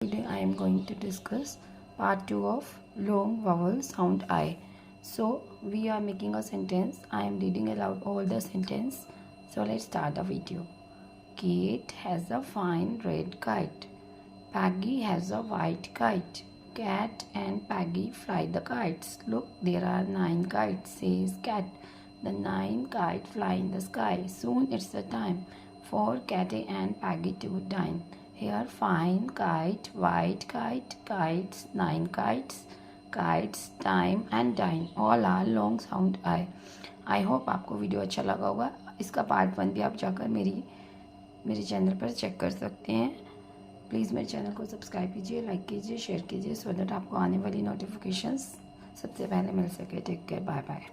Today I am going to discuss part 2 of long vowel sound I. So we are making a sentence. I am reading aloud all the sentence. So let's start the video. Kate has a fine red kite. Peggy has a white kite. Cat and Peggy fly the kites. Look, there are 9 kites, says Cat. The 9 kites fly in the sky. Soon it's the time for Catty and Peggy to dine. Here, fine kite, white kite, kites, 9 kites, kites, time and dine. All are long sound I hope आपको video अच्छा लगा होगा. इसका part 1 भी आप जाकर मेरे channel पर चेक कर सकते हैं. प्लीज़ मेरे चैनल को सब्सक्राइब कीजिए, लाइक कीजिए, शेयर कीजिए सो दैट आपको आने वाली नोटिफिकेशंस सबसे पहले मिल सके. Take care, bye bye.